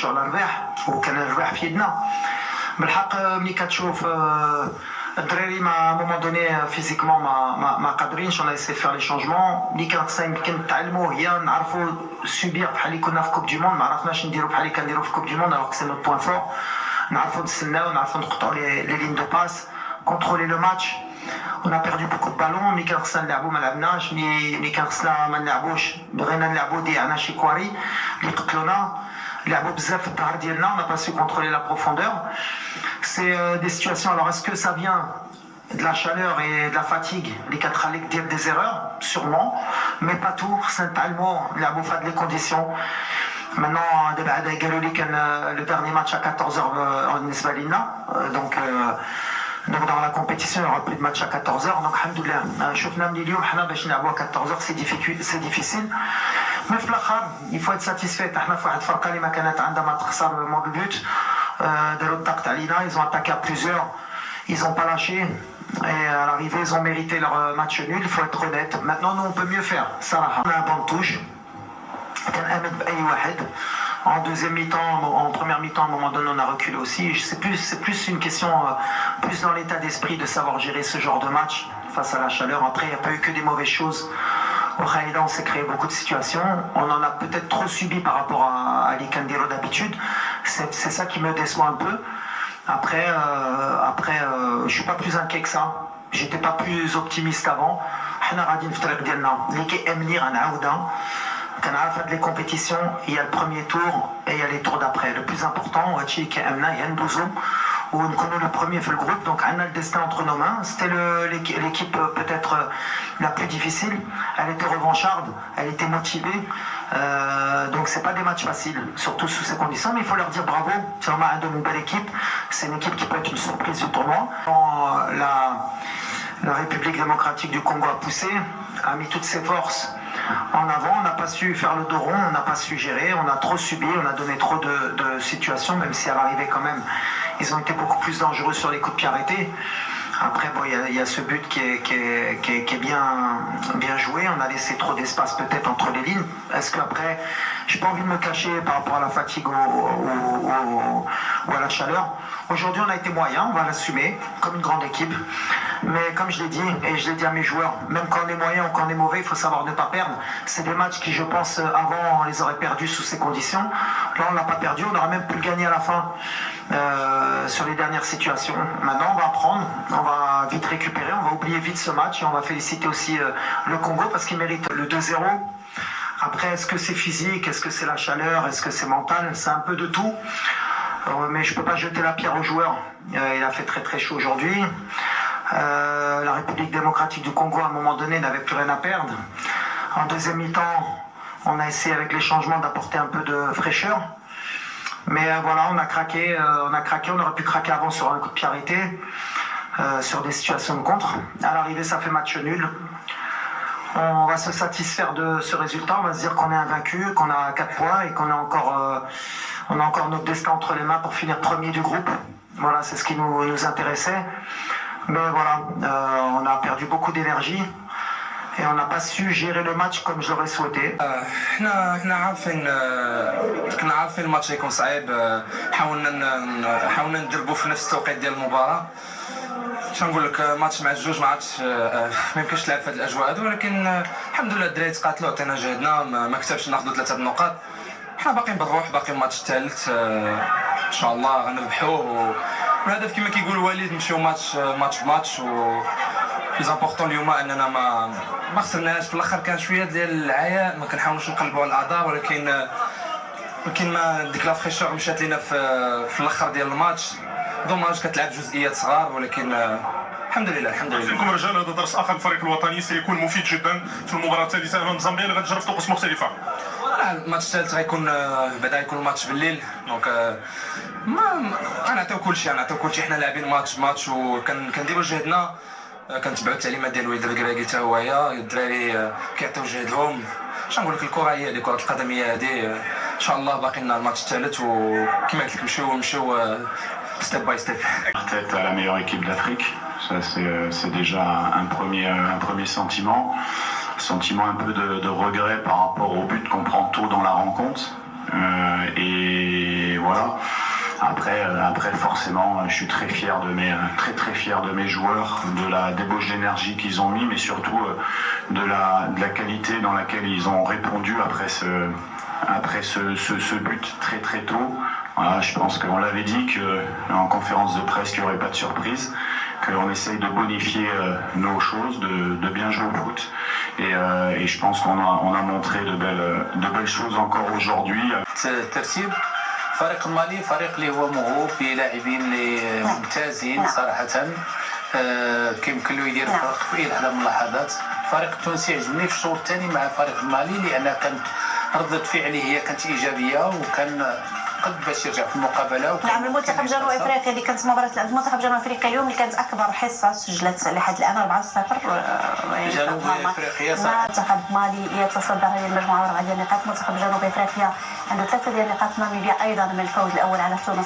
نخشوا على الرباح وكان الرباح في يدنا بالحق. ملي كتشوف الدراري ما مومون دوني فيزيكمون ما قادرينش. انا اسي فير لي شونجمون اللي كان خصنا يمكن نتعلموا هي نعرفوا سوبير بحال اللي كنا في كوب دي موند. ما عرفناش نديروا بحال اللي كنديروا في كوب دي موند الوغ سي نوت بوين فور. نعرفوا نستناو نعرفوا نقطعوا لي لين دو باس كونترولي لو ماتش. On a perdu beaucoup de ballons. ملي كان خصنا نلعبوا ما لعبناش. ملي كان خصنا ما نلعبوش بغينا نلعبوا ضيعنا شي كواري اللي قتلونا. لعبوا بزاف في الظهر ديالنا. On n'a pas su contrôler la profondeur. C'est des situations. Alors est-ce que ça vient de la chaleur et de la fatigue اللي كتخليك دير des erreurs sûrement mais pas tout. خصنا نتعلموا نلعبوا في هاد لي كونديسيون. Maintenant دابا عاد قالوا لي كان le dernier match à 14h بالنسبه لينا. Donc dans la compétition il y aura plus de match à 14h. Donc alhamdoulilah شفنا من اليوم حنا باش نلعبوا à 14h c'est difficile. Mais في الاخر il faut être satisfait. حنا في واحد الفرقه اللي ما كانت عندها ما تخسر مور البوت. داروا الضغط علينا. Ils ont attaqué à plusieurs. Ils ont pas lâché. Et à l'arrivée ils ont mérité leur match nul. Il faut être honnête. Maintenant nous on peut mieux faire. صراحه on a un bon touche. كان امن باي واحد. En deuxième mi-temps, en première mi-temps, à un moment donné, on a reculé aussi. C'est plus une question, plus dans l'état d'esprit de savoir gérer ce genre de match face à la chaleur. Après, il n'y a pas eu que des mauvaises choses. Au Khaïda, on s'est créé beaucoup de situations. On en a peut-être trop subi par rapport à l'Ikandiro d'habitude. C'est ça qui me déçoit un peu. Après, je ne suis pas plus inquiet que ça. J'étais pas plus optimiste avant. كنعرف هاد لي كومبيتيسيون هي البروميير تور هي لي تور دابري. لو بلوز امبورطون هادشي كيامنا هي ندوزو ونكونوا لو بروميير في الجروب. دونك عندنا le destin entre nos mains. C'était l'équipe peut-être la plus difficile. Elle était revancharde, elle était motivée. Donc c'est pas des matchs faciles, surtout sous ces conditions. Mais il faut leur dire bravo. C'est vraiment une belle équipe. C'est une équipe qui peut être une surprise du tournoi. La République démocratique du Congo a poussé, a mis toutes ses forces en avant. On n'a pas su faire le dos rond, on n'a pas su gérer, on a trop subi, on a donné trop de situations, même si à l'arrivée quand même, ils ont été beaucoup plus dangereux sur les coups de pied arrêtés. Après, bon, il y a ce but qui est bien joué. On a laissé trop d'espace peut-être entre les lignes. Est-ce qu'après, j'ai pas envie de me cacher par rapport à la fatigue ou à la chaleur. Aujourd'hui, on a été moyen, on va l'assumer comme une grande équipe. Mais comme je l'ai dit, et je l'ai dit à mes joueurs, même quand on est moyen ou quand on est mauvais, il faut savoir ne pas perdre. C'est des matchs qui, je pense, avant, on les aurait perdus sous ces conditions. Là, on l'a pas perdu, on aurait même pu le gagner à la fin sur les dernières situations. Maintenant, on va apprendre, on va vite récupérer, on va oublier vite ce match et on va féliciter aussi le Congo parce qu'il mérite le 2-0. Après, est-ce que c'est physique, est-ce que c'est la chaleur, est-ce que c'est mental? C'est un peu de tout. Mais je ne peux pas jeter la pierre aux joueurs. Il a fait très très chaud aujourd'hui. La République démocratique du Congo, à un moment donné, n'avait plus rien à perdre. En deuxième mi-temps, on a essayé avec les changements d'apporter un peu de fraîcheur. Mais voilà, on a craqué, on aurait pu craquer avant sur un coup de pied arrêté, sur des situations de contre. À l'arrivée, ça fait match nul. On va se satisfaire de ce résultat, on va se dire qu'on est invaincu, qu'on a 4 points et qu'on a encore notre destin entre les mains pour finir premier du groupe. Voilà, c'est ce qui nous intéressait. Mais voilà, on a perdu beaucoup d'énergie et on n'a pas su gérer le match comme je l'aurais souhaité. احنا عارفين كنا عارفين الماتش يكون صعيب. حاولنا ندربوا في نفس التوقيت ديال المباراة. شنو نقول لك ماتش مع الجوج ما عادش ما يمكنش تلعب في هذه الاجواء هذو. ولكن الحمد لله الدراري تقاتلوا عطينا جهدنا ما كتبش ناخذوا 3 النقاط. حنا باقيين بالروح باقي الماتش الثالث ان شاء الله غنربحوه. والهدف كما كيقول وليد نمشيو ماتش بماتش. و ليزامبورطون اليوم اننا ما خسرناش. في الاخر كان شويه ديال العياء ما كنحاولوش نقلبوا على الاعضاء ولكن ما ديك لا فريشور مشات لينا في الاخر ديال الماتش. دوماج كتلعب جزئيات صغار ولكن الحمد لله الحمد لله. فيكم رجال هذا درس اخر الفريق الوطني سيكون مفيد جدا في المباراه الثالثه امام زامبيا اللي غتجرب طقوس مختلفه. الماتش الثالث غيكون بعدا يكون الماتش بالليل. دونك ما غنعطيو كلشي حنا لاعبين ماتش وكنديروا جهدنا. كنتبعوا التعليمات ديال وليد الكراكي حتى هويا. الدراري كيعطيو جهدهم. اش نقول لك الكره هي كره القدم هي هذه. ان شاء الله باقي لنا الماتش الثالث وكما قلت لك نمشيو step by step. Peut-être à la meilleure équipe d'Afrique, ça c'est déjà un premier sentiment un peu de regret par rapport au but qu'on prend tôt dans la rencontre. Et voilà. Après, forcément, je suis très fier très fier de mes joueurs, de la débauche d'énergie qu'ils ont mis, mais surtout de la qualité dans laquelle ils ont répondu après ce but très très tôt. Voilà, je pense qu'on l'avait dit qu'en conférence de presse qu'il n'y aurait pas de surprise, qu'on essaye de bonifier nos choses, de bien jouer au foot. Et je pense qu'on a montré de belles choses encore aujourd'hui. فريق المالي فريق اللي هو موهوب بلاعبين اللي ممتازين صراحه كيمكن له يدير فرق في اي لحظه من اللحظات. الفريق التونسي عجبني في الشوط الثاني مع الفريق المالي لان كانت ردة فعله هي كانت ايجابيه وكان قد باش يرجع في المقابله. نعم المنتخب جنوب افريقيا اللي كانت مباراه المنتخب جنوب افريقيا اليوم اللي كانت اكبر حصه سجلت لحد الان 4-0 جنوب افريقيا صراحه. منتخب مالي يتصدر هذه المجموعه ب4 نقاط. منتخب جنوب افريقيا عنده 3 نقاط. ناميبيا ايضا من الفوز الاول على تونس